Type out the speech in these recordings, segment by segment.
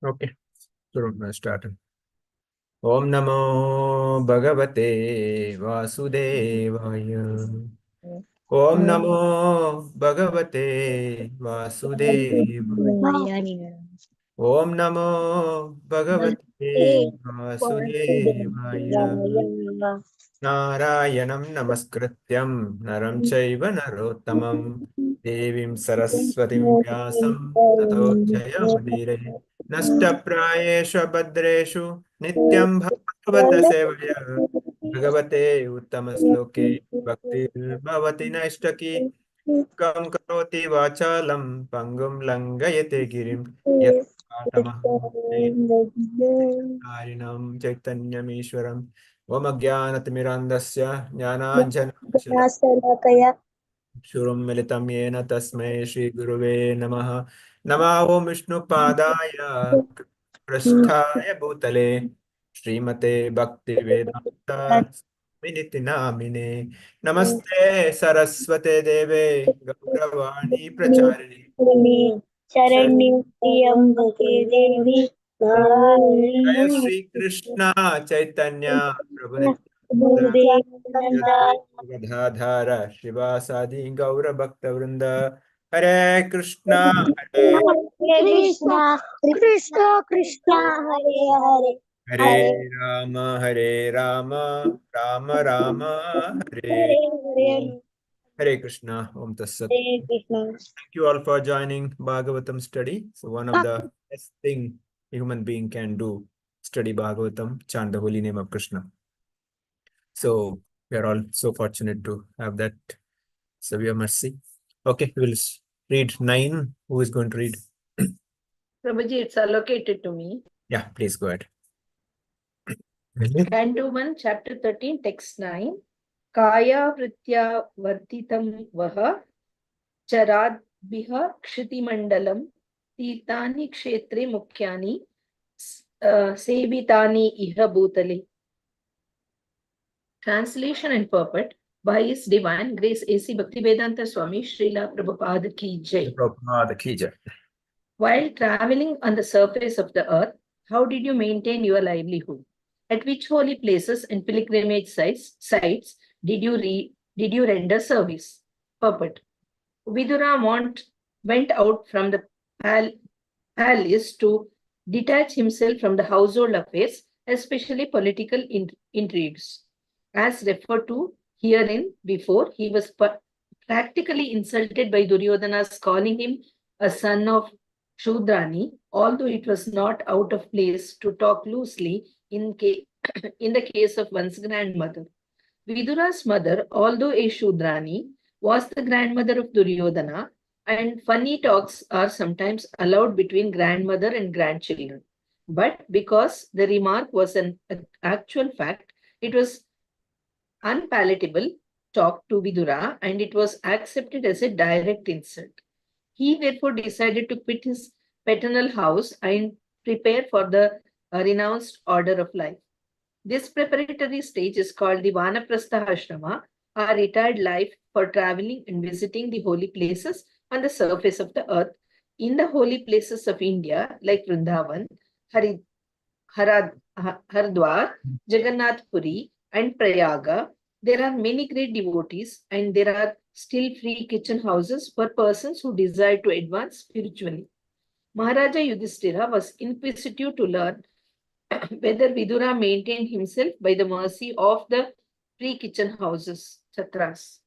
Okay, so let's start. Om Namo Bhagavate Vasudevaya. Om Namo Bhagavate Vasudevaya. Om Namo Bhagavate Vasudevaya. Narayanam Namaskrityam Naram Chaiva Narottamam Devim Saraswatim Vyasam Tato Jayamudire Nashtaprayeshu Bhadreshu Nityam Bhagavata Sevaya Bhagavate Uttamasloke Bhakti Bhavati Naishtaki Kam Karoti Vachalam Pangum Langayate Girim Yat Patamaham Harinam Chaitanyamishwaram Om Ajnanatimirandasya Jnananjana Shurum Militam Yena Tasmai Shri Guruve Namaha Nama Om Vishnu Padaya Prasthaya Bhutale Srimate Bhakti Vedanta Viniti Namine Namaste Saraswate Deve Gauravani Pracharini शरण्यम्बके Devi Jaya Shri Krishna Chaitanya Prabhu Nityananda Gurudev Gadadhara Shivasadi Gaura Bhakta Vrinda Hare Krishna Hare Krishna Krishna Krishna Hare Hare Hare Hare Rama Hare Rama Rama Rama Hare Hare Om. Hare Krishna Om Tassat. Hare Krishna Thank you all for joining Bhagavatam study. So one of the best thing a human being can do, study Bhagavatam, chant the holy name of Krishna. So we are all so fortunate to have that severe mercy. Okay, we'll read 9. Who is going to read? Prabhuji, it's allocated to me. Yeah, please go ahead. Canto 1, chapter 13, text 9. Kaya vritya vartitam vaha charadbiha kshitimandalam tirtani kshetre mukhyani sevitani iha bhutale. Translation and purport by His Divine Grace A.C. Bhaktivedanta Swami Srila Prabhupada Ki Jai. Prabhupada ki jai. While traveling on the surface of the earth, how did you maintain your livelihood? At which holy places and pilgrimage sites did you render service? Purport. Vidura went out from the palace to detach himself from the household affairs, especially political intrigues. As referred to herein before, he was practically insulted by Duryodhana's calling him a son of Shudrani, although it was not out of place to talk loosely in the case of one's grandmother. Vidura's mother, although a Shudrani, was the grandmother of Duryodhana, and funny talks are sometimes allowed between grandmother and grandchildren. But because the remark was an actual fact, it was unpalatable talk to Vidura, and it was accepted as a direct insult. He therefore decided to quit his paternal house and prepare for the renounced order of life. This preparatory stage is called the Vanaprastha Ashrama, a retired life for traveling and visiting the holy places on the surface of the earth. In the holy places of India, like Vrindavan, Haridwar, Jagannath Puri, and Prayaga, there are many great devotees, and there are still free kitchen houses for persons who desire to advance spiritually. Maharaja Yudhishthira was inquisitive to learn whether Vidura maintained himself by the mercy of the free kitchen houses, chatras.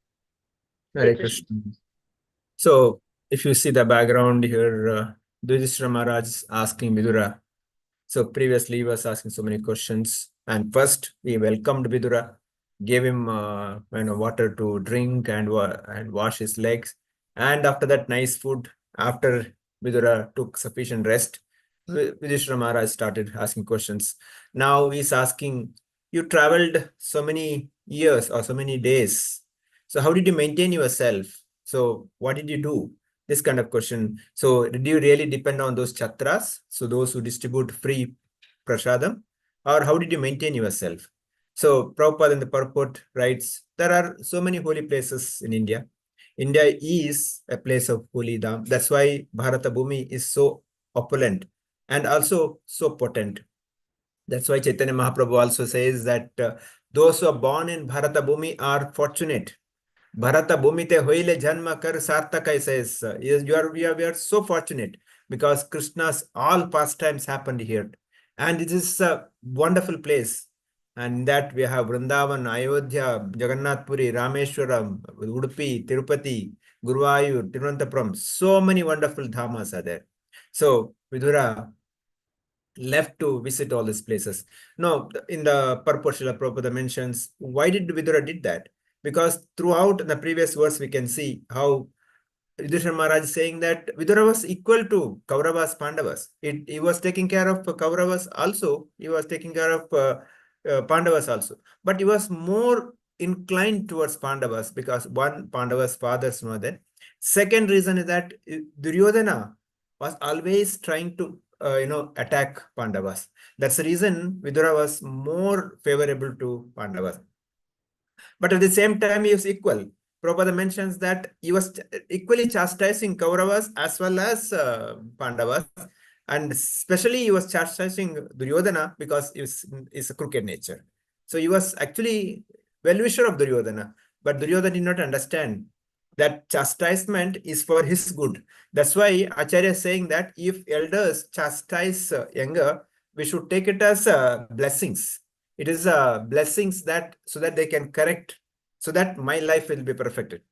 Hare Krishna. So if you see the background here, Yudhishthira Maharaj is asking Vidura. So previously he was asking so many questions, and first he welcomed Vidura, gave him water to drink and wash his legs, and after that nice food. After Vidura took sufficient rest, Yudhishthira Maharaj started asking questions. Now he's asking, you traveled so many years or so many days. So how did you maintain yourself? So what did you do? This kind of question. So did you really depend on those chatras? So those who distribute free prasadam? Or how did you maintain yourself? So Prabhupada in the purport writes, there are so many holy places in India. India is a place of holy dham. That's why Bharata Bhumi is so opulent. and also so potent. That's why Chaitanya Mahaprabhu also says that those who are born in Bharata Bhumi are fortunate. Bharata Bhumi te hoile janma kar sartaka, says. Yes, we are so fortunate because Krishna's all pastimes happened here. And it is a wonderful place. And that we have Vrindavan, Ayodhya, Jagannath Puri, Rameshwaram, Udupi, Tirupati, Guruvayur, Tiruvananthapuram. So many wonderful dhamas are there. So Vidura left to visit all these places. Now, in the purport, Srila Prabhupada mentions, why did Vidura did that? Because throughout the previous verse, we can see how Yudhishthira Maharaj is saying that Vidura was equal to Kauravas, Pandavas. He was taking care of Kauravas also. He was taking care of Pandavas also. But he was more inclined towards Pandavas because one, Pandavas' fathers were there. Second reason is that Duryodhana was always trying to attack Pandavas. That's the reason Vidura was more favorable to Pandavas. But at the same time, he was equal. Prabhupada mentions that he was equally chastising Kauravas as well as Pandavas. And especially he was chastising Duryodhana because he is a crooked nature. So he was actually well-wisher of Duryodhana. But Duryodhana did not understand that chastisement is for his good. That's why Acharya is saying that if elders chastise younger, we should take it as blessings. It is blessings that so that they can correct, so that my life will be perfected.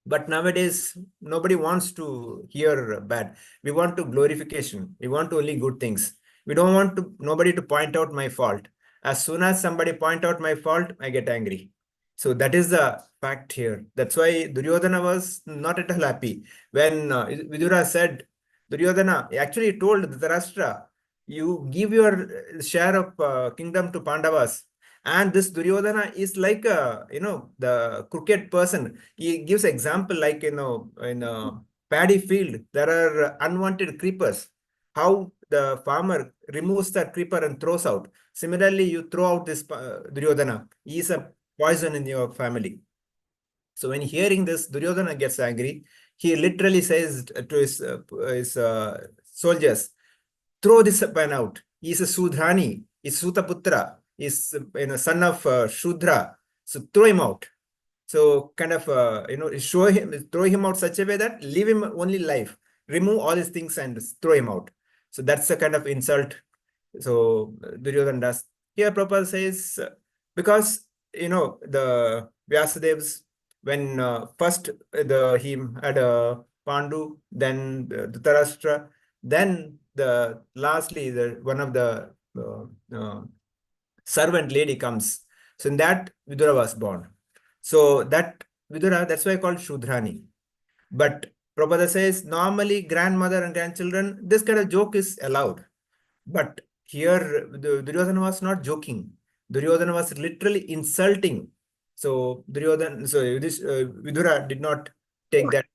But nowadays, nobody wants to hear bad. We want to glorification. We want only good things. We don't want nobody to point out my fault. As soon as somebody point out my fault, I get angry. So that is the fact here. That's why Duryodhana was not at all happy. When Vidura said, Duryodhana actually told Dhritarashtra, you give your share of kingdom to Pandavas. And this Duryodhana is like the crooked person. He gives example like in a paddy field, there are unwanted creepers. How the farmer removes that creeper and throws out. Similarly, you throw out this Duryodhana. He is a poison in your family. So when hearing this, Duryodhana gets angry. He literally says to his soldiers, throw this man out. He is a Sudhrani. He is Sutaputra. He is son of Shudra. So throw him out. So kind of throw him out such a way that leave him only life. Remove all his things and throw him out. So that's a kind of insult. So Duryodhana does. Here Prabhupada says, because the Vyasadevs, when first he had Pandu, then Dhritarashtra, then lastly one of the servant lady comes. So in that Vidura was born. So that Vidura, that's why called Shudrani. But Prabhupada says normally grandmother and grandchildren, this kind of joke is allowed. But here Duryodhana was not joking. Duryodhana was literally insulting. So Vidura did not take that.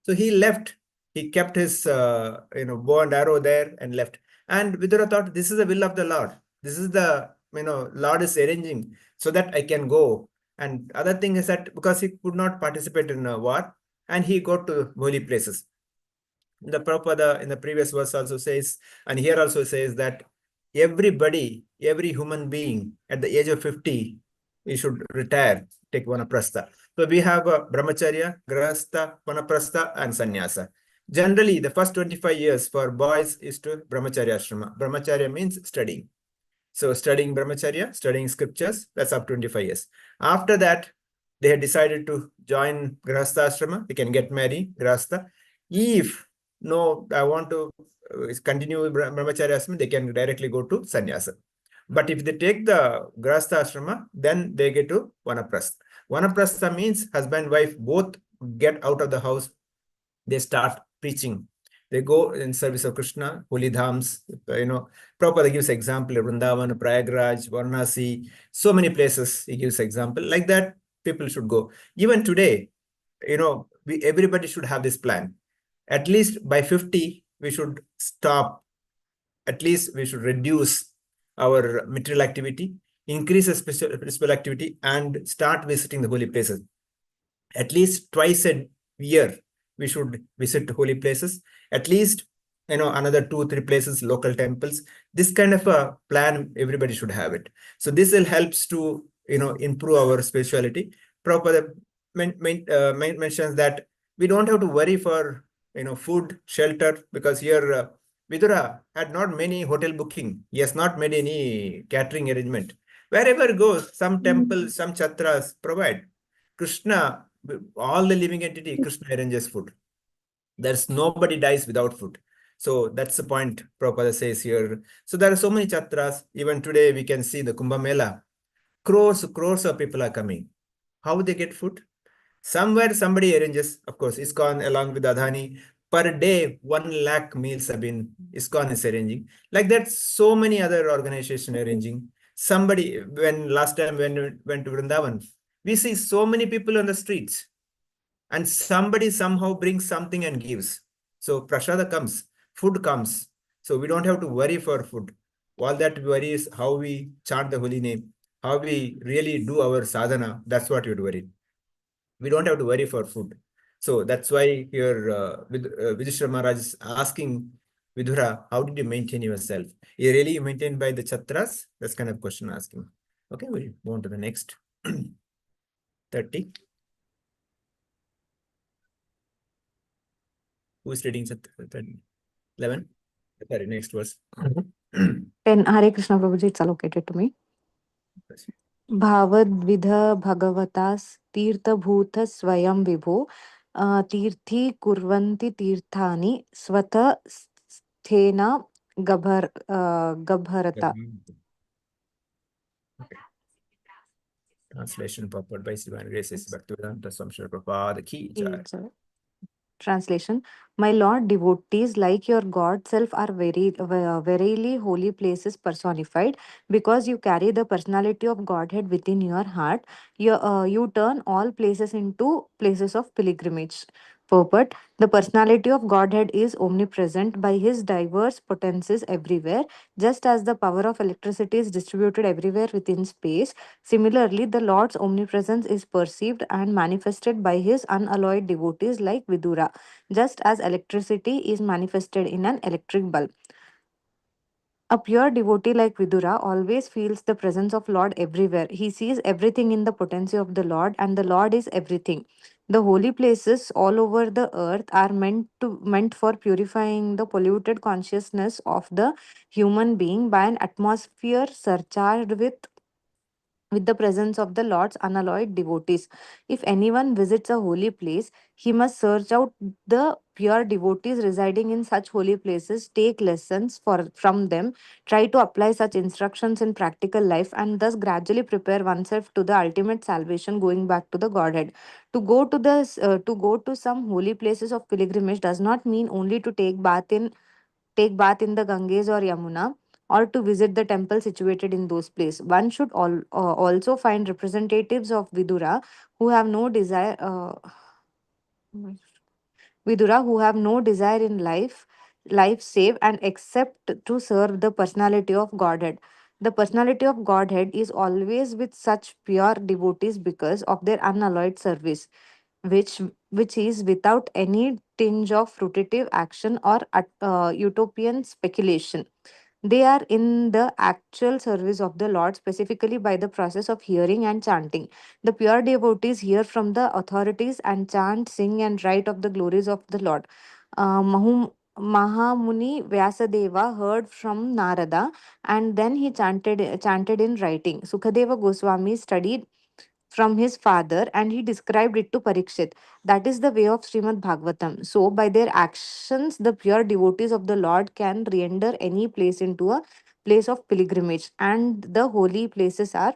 So he left. He kept his bow and arrow there and left. And Vidura thought, this is the will of the Lord. This is the Lord is arranging so that I can go. And other thing is that because he could not participate in a war, and he got to holy places. The Prabhupada in the previous verse also says, and here also says that everybody, every human being at the age of 50, he should retire, take vanaprastha. So we have brahmacharya, grahastha, vanaprastha, and sannyasa. Generally, the first 25 years for boys is to brahmacharya ashrama. Brahmacharya means studying. So studying brahmacharya, studying scriptures, that's up to 25 years. After that, they had decided to join grahastha ashrama. They can get married, grahastha. If no, I want to continue brahmacharya ashrama, they can directly go to sannyasa. But if they take the grahastha ashrama, then they get to vanaprastha. Vanaprastha means husband, wife, both get out of the house. They start preaching. They go in service of Krishna, holy dhams. Prabhupada gives example of Vrindavan, Prayagraj, Varanasi, so many places he gives example. Like that, people should go. Even today, everybody should have this plan. At least by 50, we should stop. At least we should reduce our material activity, increase the spiritual activity, and start visiting the holy places. At least twice a year, we should visit holy places. At least another 2-3 places, local temples. This kind of a plan, everybody should have it. So this will helps to, improve our spirituality. Prabhupada mentions that we don't have to worry for, food, shelter, because here Vidura had not many hotel booking. He has not made any catering arrangement. Wherever goes, some temples, some chatras provide. Krishna, all the living entity, Krishna arranges food. There's nobody dies without food. So that's the point Prabhupada says here. So there are so many chatras. Even today we can see the Kumbh Mela. Crores of people are coming. How they get food? Somewhere somebody arranges. Of course, ISKCON along with Adhani. Per day, 1 lakh meals have been, ISKCON is arranging. Like that, so many other organizations arranging. Somebody, last time when we went to Vrindavan, we see so many people on the streets. And somebody somehow brings something and gives. So prasada comes, food comes. So we don't have to worry for food. All that worry is how we chant the holy name, how we really do our sadhana. That's what you'd worry. We don't have to worry for food. So that's why here Yudhishthira Maharaj is asking Vidura, how did you maintain yourself? You really maintained by the chatras? That's kind of question asking. Okay, we'll move on to the next. 30. Who is reading 11? Sorry, next verse. 10. Hare Krishna Prabhuji, it's allocated to me. Bhavadvidha Bhagavatas Tirtha Bhuta Swayam Vibho Tirthi Kurvanti Tirthani Swata Sthena Gabharata. Okay. Translation purport by Sivan Graces Bhaktivedanta Swami Prabhupada Ki Jai. Translation. My Lord, devotees like your God self are verily holy places personified. Because you carry the personality of Godhead within your heart, you turn all places into places of pilgrimage. Purport. The personality of Godhead is omnipresent by his diverse potencies everywhere. Just as the power of electricity is distributed everywhere within space, similarly, the Lord's omnipresence is perceived and manifested by his unalloyed devotees like Vidura, just as electricity is manifested in an electric bulb. A pure devotee like Vidura always feels the presence of Lord everywhere. He sees everything in the potency of the Lord, and the Lord is everything. The holy places all over the earth are meant for purifying the polluted consciousness of the human being by an atmosphere surcharged with the presence of the Lord's unalloyed devotees. If anyone visits a holy place, he must search out the pure devotees residing in such holy places, take lessons from them, try to apply such instructions in practical life, and thus gradually prepare oneself to the ultimate salvation, going back to the Godhead. To go to some holy places of pilgrimage does not mean only to take bath in the Ganges or Yamuna, or to visit the temple situated in those places. One should also find representatives of who have no desire. Vidura who have no desire in life save and except to serve the personality of Godhead. The personality of Godhead is always with such pure devotees because of their unalloyed service, which which is without any tinge of fruitive action or utopian speculation. They are in the actual service of the Lord, specifically by the process of hearing and chanting. The pure devotees hear from the authorities and chant, sing, and write of the glories of the Lord. Mahamuni Vyasadeva heard from Narada, and then he chanted in writing. Sukadeva Goswami studied from his father, and he described it to Parikshit. That is the way of Srimad Bhagavatam. So, by their actions, the pure devotees of the Lord can render any place into a place of pilgrimage, and the holy places are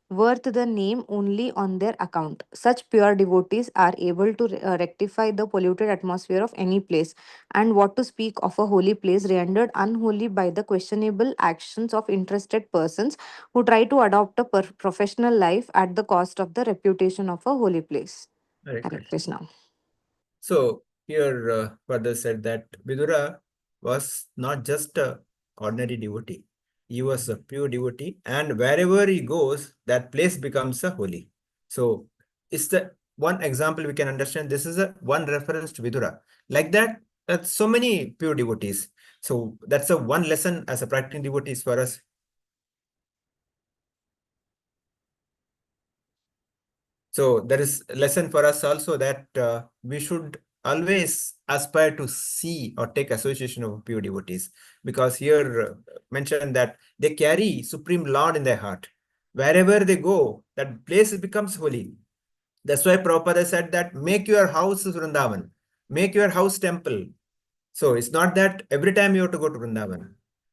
worth the name only on their account. Such pure devotees are able to rectify the polluted atmosphere of any place, and what to speak of a holy place rendered unholy by the questionable actions of interested persons who try to adopt a professional life at the cost of the reputation of a holy place. Hare Hare Krishna. Krishna. So here further said that Vidura was not just a ordinary devotee. He was a pure devotee, and wherever he goes, that place becomes a holy. So it's the one example we can understand. This is a one reference to Vidura. Like that, That's so many pure devotees. So that's a one lesson as a practicing devotees for us. So there is a lesson for us also that we should always aspire to see or take association of pure devotees, because here mentioned that they carry Supreme Lord in their heart. Wherever they go, that place becomes holy. That's why Prabhupada said that make your house Vrindavan, make your house temple. So it's not that every time you have to go to Vrindavan.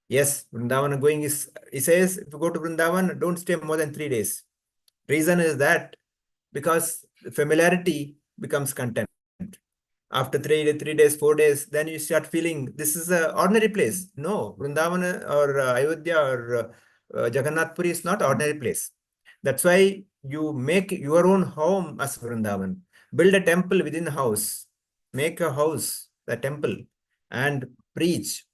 Yes, Vrindavan going is, he says, if you go to Vrindavan, don't stay more than 3 days. Reason is that because familiarity becomes content. After 3 days, 4 days, then you start feeling this is an ordinary place. No, Vrindavan or Ayodhya or Jagannath Puri is not ordinary place. That's why you make your own home as Vrindavan. Build a temple within the house. Make a house, a temple, and preach.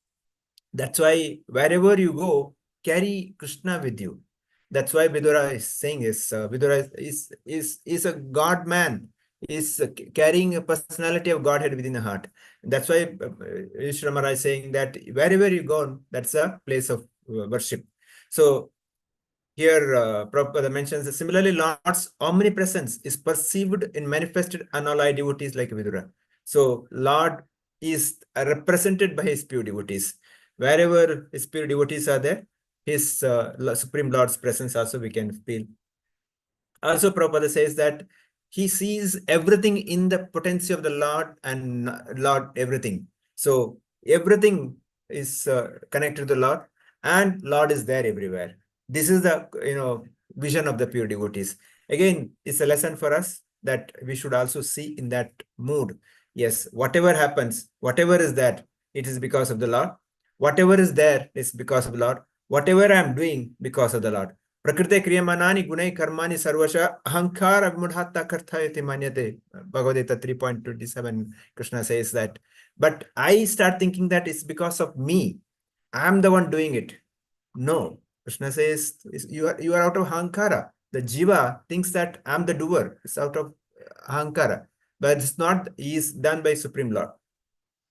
That's why wherever you go, carry Krishna with you. That's why Vidura is saying this. Vidura is a God man, is carrying a personality of Godhead within the heart. That's why Ishramara is saying that wherever you go, that's a place of worship. So here, Prabhupada mentions that similarly, Lord's omnipresence is perceived in manifested unallied devotees like Vidura. So Lord is represented by his pure devotees. Wherever his pure devotees are there, his Supreme Lord's presence also we can feel. Also, Prabhupada says that he sees everything in the potency of the Lord and Lord everything. So everything is connected to the Lord, and Lord is there everywhere. This is the vision of the pure devotees. Again, it's a lesson for us that we should also see in that mood. Yes, whatever happens, whatever is that, it is because of the Lord. Whatever is there is because of the Lord. Whatever I am doing, because of the Lord. Prakrite kriyamanani gunai karmani sarvasha ahankar agmudhatta karthayate manyate. Bhagavad Gita 3.27, Krishna says that. But I start thinking that it's because of me. I'm the one doing it. No. Krishna says you are out of ahankara. The jiva thinks that I'm the doer. It's out of ahankara. But it's not. He is done by Supreme Lord.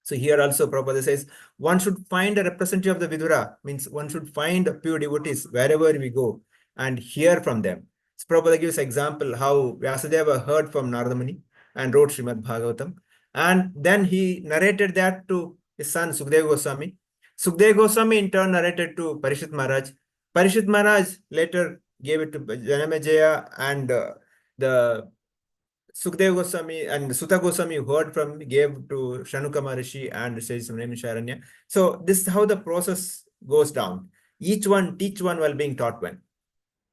So here also Prabhupada says one should find a representative of the Vidura, means one should find pure devotees wherever we go and hear from them. So Prabhupada gives example how Vyasadeva heard from Narada Muni and wrote Srimad Bhagavatam, and then he narrated that to his son Sukadeva Goswami. Sukadeva Goswami in turn narrated to Parishit Maharaj. Parishit Maharaj later gave it to Janamejaya, and the Sukadeva Goswami and Sutta Goswami heard from, gave to Shanuka Maharishi and Sage Sharanya. So this is how the process goes down. Each one teach one while being taught one.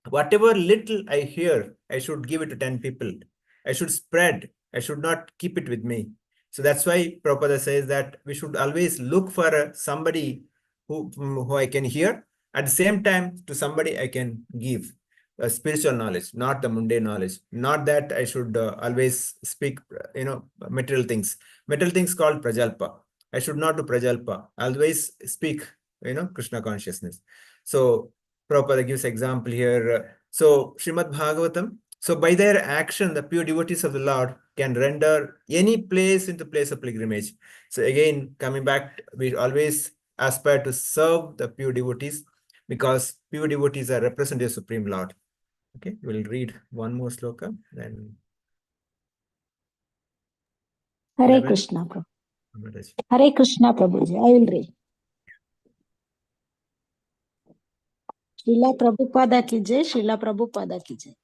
Whatever little I hear, I should give it to 10 people. I should spread. I should not keep it with me. So that's why Prabhupada says that we should always look for somebody who I can hear. At the same time, to somebody I can give spiritual knowledge, not the mundane knowledge. Not that I should always speak, material things. Material things called prajalpa. I should not do prajalpa. Always speak, Krishna consciousness. So Prabhupada gives example here. So Srimad Bhagavatam. So by their action, the pure devotees of the Lord can render any place into place of pilgrimage. So again, coming back, we always aspire to serve the pure devotees, because pure devotees are represented Supreme Lord. Okay, we'll read one more sloka, then Hare 11. Krishna, Prabhu. Hare Krishna, Prabhuji. I will read. Srila Prabhupada ki jai, Srila Prabhupada ki jai.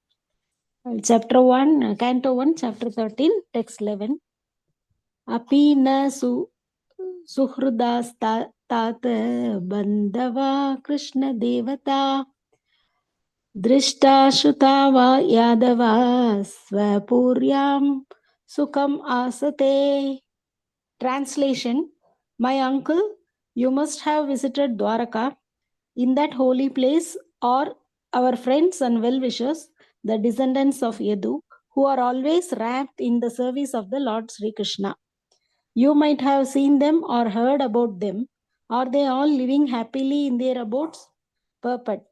Chapter 1, Canto 1, Chapter 13, Text 11. Api na suhrudas tat bandava Krishna devata drishta shuta va yadava svapuryam sukham asate. Translation: My uncle, you must have visited Dwaraka. In that holy place are our friends and well-wishers, the descendants of Yadu, who are always rapt in the service of the Lord Sri Krishna. You might have seen them or heard about them. Are they all living happily in their abodes? Purport: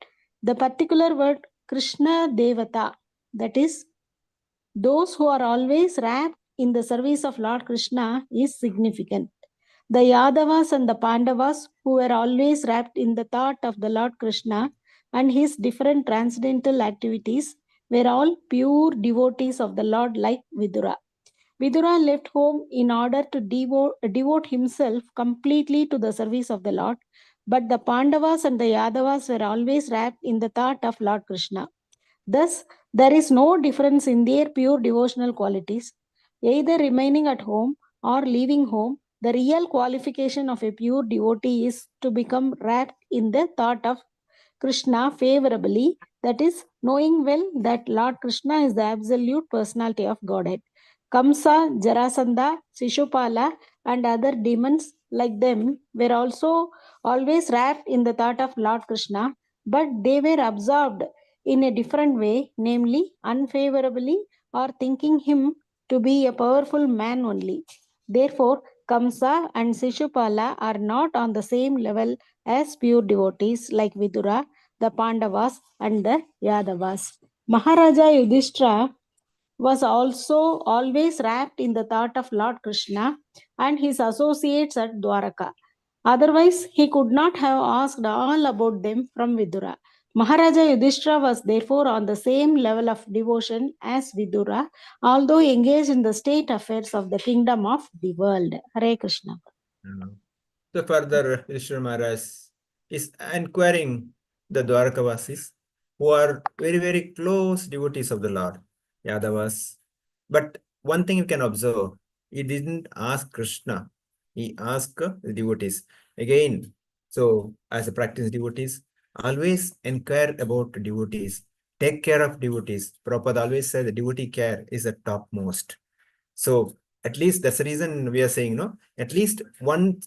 the particular word Krishna Devata, that is, those who are always rapt in the service of Lord Krishna, is significant. The Yadavas and the Pandavas, who were always wrapped in the thought of the Lord Krishna and his different transcendental activities, were all pure devotees of the Lord like Vidura. Vidura left home in order to devote himself completely to the service of the Lord, but the Pandavas and the Yadavas were always wrapped in the thought of Lord Krishna. Thus, there is no difference in their pure devotional qualities, either remaining at home or leaving home. The real qualification of a pure devotee is to become wrapped in the thought of Krishna favorably, that is, knowing well that Lord Krishna is the absolute personality of Godhead. Kamsa, Jarasandha, Shishupala, and other demons like them were also always wrapped in the thought of Lord Krishna, but they were absorbed in a different way, namely unfavorably, or thinking him to be a powerful man only. Therefore, Kamsa and Shishupala are not on the same level as pure devotees like Vidura, the Pandavas, and the Yadavas. Maharaja Yudhishthira was also always wrapped in the thought of Lord Krishna and his associates at Dwaraka. Otherwise, he could not have asked all about them from Vidura. Maharaja Yudhishthira was therefore on the same level of devotion as Vidura, although engaged in the state affairs of the kingdom of the world. Hare Krishna. So further, Yudhishthira Maharaj is inquiring the Dwarakavasis, who are very, very close devotees of the Lord, Yadavas. But one thing you can observe, he didn't ask Krishna, he asked the devotees. Again, so as a practice devotees, always inquire about devotees, take care of devotees. Prabhupada always said the devotee care is the topmost. So at least that's the reason we are saying, no, at least one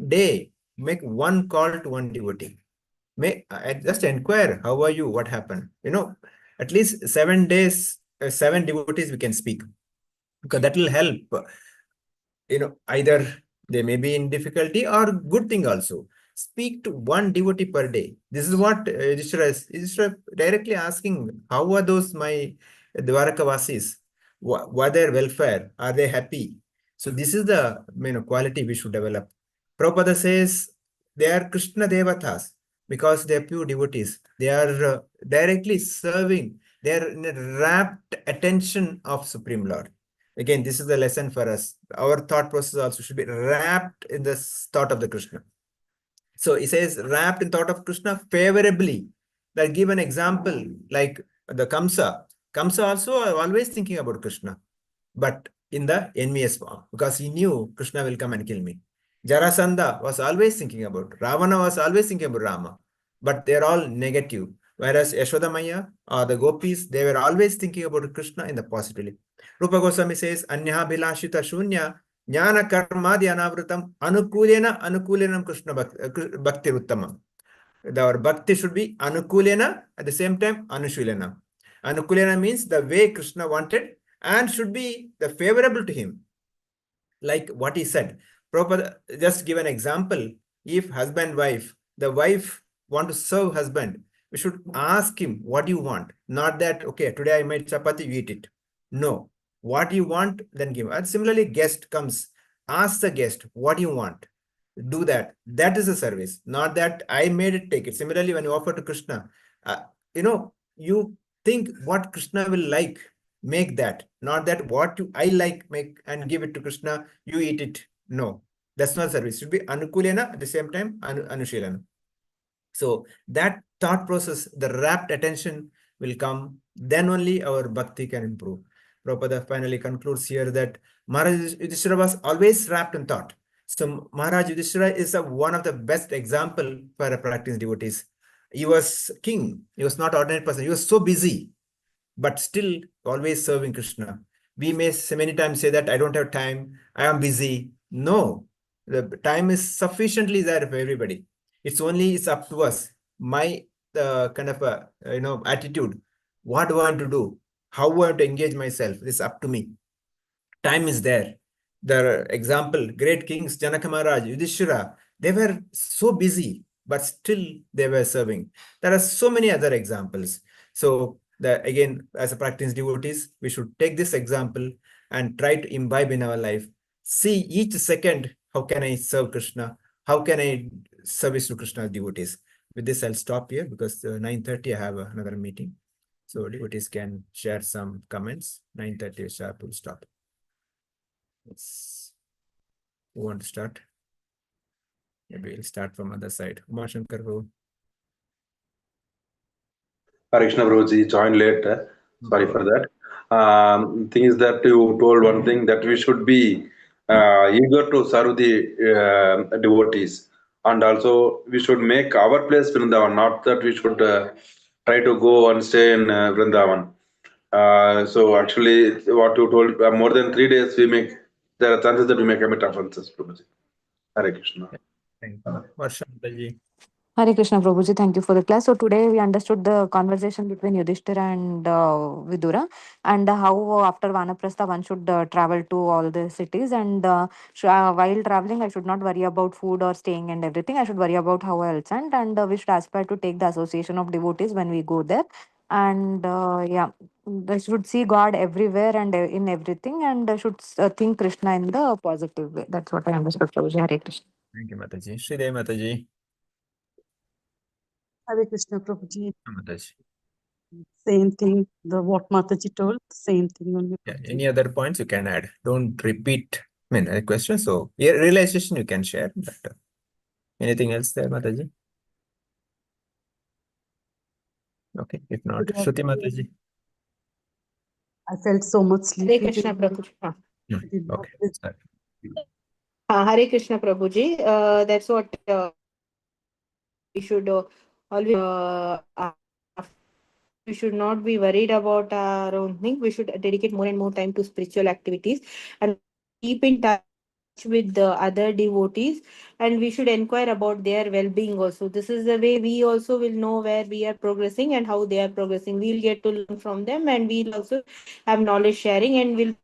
day, make one call to one devotee. Just inquire, how are you? What happened? At least 7 days, 7 devotees we can speak, because that will help. Either they may be in difficulty or good thing also. Speak to one devotee per day. This is what Yudhishthira is directly asking, how are those my Dwarakavasis? What their welfare? Are they happy? So this is the quality we should develop. Prabhupada says they are Krishna Devatas because they are pure devotees. They are directly serving. They are in a rapt attention of Supreme Lord. Again, this is the lesson for us. Our thought process also should be wrapped in the thought of the Krishna. So he says, wrapped in thought of Krishna favorably. Like give an example, like the Kamsa. Kamsa also always thinking about Krishna, but in the envious form, because he knew Krishna will come and kill me. Jarasandha was always thinking about, Ravana was always thinking about Rama, but they're all negative. Whereas Yashodamaya or the gopis, they were always thinking about Krishna in the positively. Rupa Goswami says, Anyaha Bhilashita Shunya, Jnana Karmadi Anavrutam, Anukulenam Krishna Bhakti Uttamam. Our bhakti should be Anukulena, at the same time Anushulena. Anukulena means the way Krishna wanted and should be the favorable to him. Like what he said. Prabhupada, just give an example. If husband, wife, the wife want to serve husband, we should ask him, what do you want? Not that, okay, today I made chapati, you eat it. No. What you want, then give. And similarly, guest comes. Ask the guest, what do you want? Do that. That is a service. Not that I made it, take it. Similarly, when you offer to Krishna, you think what Krishna will like, make that. Not that what I like, make and give it to Krishna, you eat it. No, that's not service. It should be Anukulena, at the same time Anushilana. So that thought process, the rapt attention will come, then only our bhakti can improve. Prabhupada finally concludes here that Maharaj Yudhishthira was always wrapped in thought. So Maharaj Yudhishthira is one of the best example for a practicing devotees. He was king. He was not ordinary person. He was so busy, but still always serving Krishna. We may many times say that I don't have time, I am busy. No, the time is sufficiently there for everybody. It's up to us. My kind of attitude. What do I want to do? How do I want to engage myself? It's up to me. Time is there. The example, great kings, Janaka Maharaj, Yudhishthira, they were so busy, but still they were serving. There are so many other examples. So again, as a practicing devotees, we should take this example and try to imbibe in our life. See each second how can I serve Krishna? How can I service to Krishna's devotees? With this, I'll stop here because 9:30 I have another meeting. So devotees can share some comments. 9:30 sharp will stop. Who want to start? Maybe we'll start from other side. Uma Shankar Prabhu. Hare Krishna Prabhuji joined late. Sorry for that. Thing is that you told one thing that we should be eager to serve the devotees, and also we should make our place Vrindavan, not that we should try to go and stay in Vrindavan. So actually, what you told, more than 3 days, there are chances that we may commit offenses, Prabhuji. Hare Krishna. Thank you. Varsha Mataji. Hare Krishna Prabhuji, thank you for the class. So today we understood the conversation between Yudhishthira and Vidura, and how after Vanaprastha one should travel to all the cities, and while traveling I should not worry about food or staying and everything. I should worry about how I'll stand, and we should aspire to take the association of devotees when we go there. And yeah, I should see God everywhere and in everything, and I should think Krishna in the positive way. That's what I understood, Prabhuji. Hare Krishna. Thank you, Mataji. Sridevi Mataji. Hare Krishna Prabhuji. Mataji. Same thing, what Mataji told, same thing only. Yeah, Prabhuji. any other points you can add? Don't repeat. I mean, a question. So, yeah, realization you can share. But anything else there, Mataji? Okay, if not, Shruti Mataji. I felt so much Hare sleepy. Krishna Prabhuji. No. I did not Okay. visit. Sorry. Hare Krishna Prabhuji. That's what we should always. We should not be worried about our own thing. We should dedicate more and more time to spiritual activities and keep in touch with the other devotees, and we should inquire about their well-being also. This is the way we also will know where we are progressing and how they are progressing. We'll get to learn from them, and we'll also have knowledge sharing, and we'll.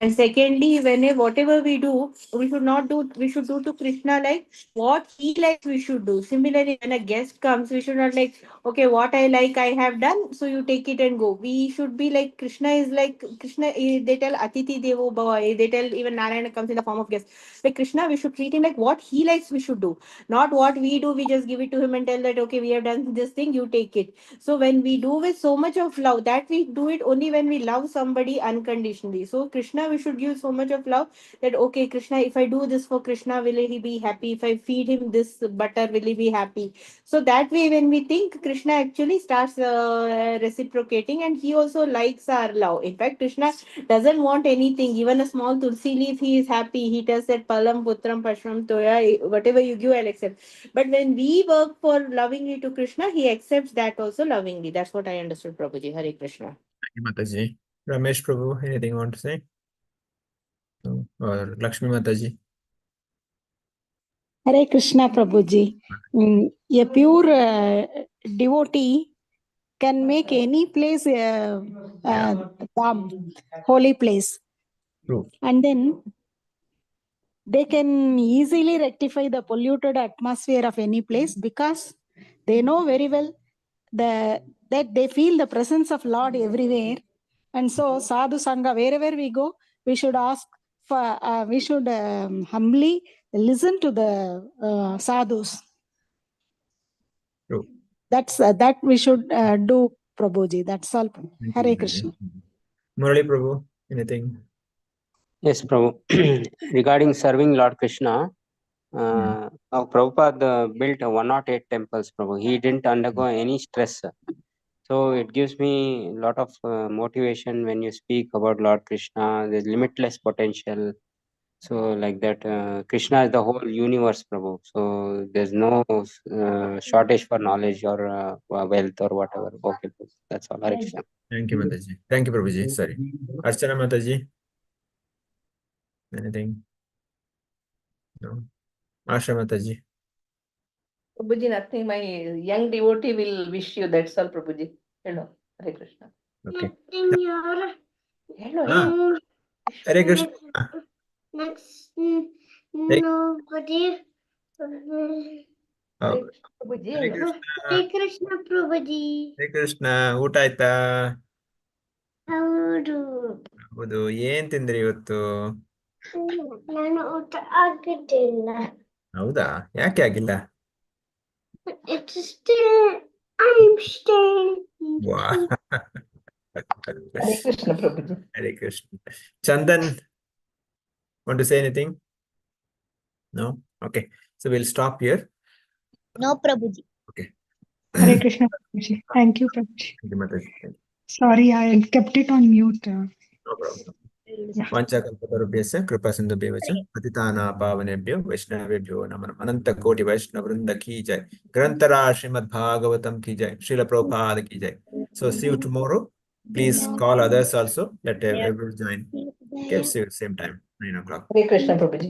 And secondly, whatever we do, we should do to Krishna like what he likes we should do. Similarly, when a guest comes, we should not like, okay, what I like I have done, so you take it and go. We should be like Krishna is like Krishna, they tell Atiti Devo Bhava, they tell even Narayana comes in the form of guest. Like Krishna, we should treat him like what he likes we should do. Not what we do, we just give it to him and tell that okay, we have done this thing, you take it. So when we do with so much of love, that we do it only when we love somebody unconditionally. So Krishna, we should give so much of love that okay, Krishna, if I do this for Krishna, will he be happy? If I feed him this butter, will he be happy? So that way, when we think, Krishna actually starts reciprocating, and he also likes our love. In fact, Krishna doesn't want anything, even a small tulsi leaf, he is happy. He tells that palam putram pashram toya, whatever you give, I'll accept. But when we work for lovingly to Krishna, he accepts that also lovingly. That's what I understood, Prabhuji. Hare Krishna. Thank you, Mataji. Ramesh Prabhu, anything you want to say? No? Or Lakshmi Mataji? Hare Krishna Prabhuji. A pure devotee can make any place holy place. True. And then they can easily rectify the polluted atmosphere of any place because they know very well that they feel the presence of Lord everywhere. And so sadhu sangha, wherever we go, we should ask for we should humbly listen to the sadhus. True. That's that we should do, Prabhuji. That's all. Thank you, Hare Mataji. Krishna. Murali Prabhu, anything? Yes, Prabhu. Regarding serving Lord Krishna, Prabhupada built 108 temples, Prabhu. He didn't undergo any stress. So it gives me a lot of motivation when you speak about Lord Krishna. There's limitless potential. So like that, Krishna is the whole universe, Prabhu. So there's no shortage for knowledge or wealth or whatever. Okay, Prabhu. That's all. Hare Krishna. Thank you, Mataji. Thank you, Prabhuji. Sorry. Archana Mataji? Anything? No. Asha Mataji? Prabhuji, nothing. My young devotee will wish you. That's all, Prabhuji. Hello. Hare Krishna. Okay. Hello. Ah, Hare Krishna. Next, Hare nobody. Prabhuji, Hare hello. Krishna. Hare Krishna Prabhuji. Hare Krishna. ಊಟ ಆಯ್ತಾ? ಹೌದು. ಹೌದು. ಏನ್ ತಿಂದ್ರಿ ಇವತ್ತು? ನಾನು ಊಟ ಆಗಿದ್ದಿಲ್ಲ. ಹೌದಾ, ಯಾಕೆ ಆಗಿಲ್ಲ? It's still, I'm still Wow. Hare Krishna, Prabhuji. Hare Krishna. Chandan, want to say anything? No? Okay. So we'll stop here. No, Prabhuji. Okay. Hare Krishna, Prabhuji. Thank you, Prabhuji. Thank you, Mataji. Thank you. Sorry, I kept it on mute. No problem. Yeah. वाञ्छाकल्पतरुभ्यश्च कृपासिन्धुभ्येव च पतितानां पावनेभ्यो वैष्णवेभ्यो नमः। अनंत कोटि वैष्णव वृंद की जय। ग्रंथराज श्रीमद् भागवतम की जय। श्रील प्रभुपाद की जय। So see you tomorrow. Please call others also. Let everyone join. Okay, see you same time, 9 o'clock. Hare Krishna, Prabhuji.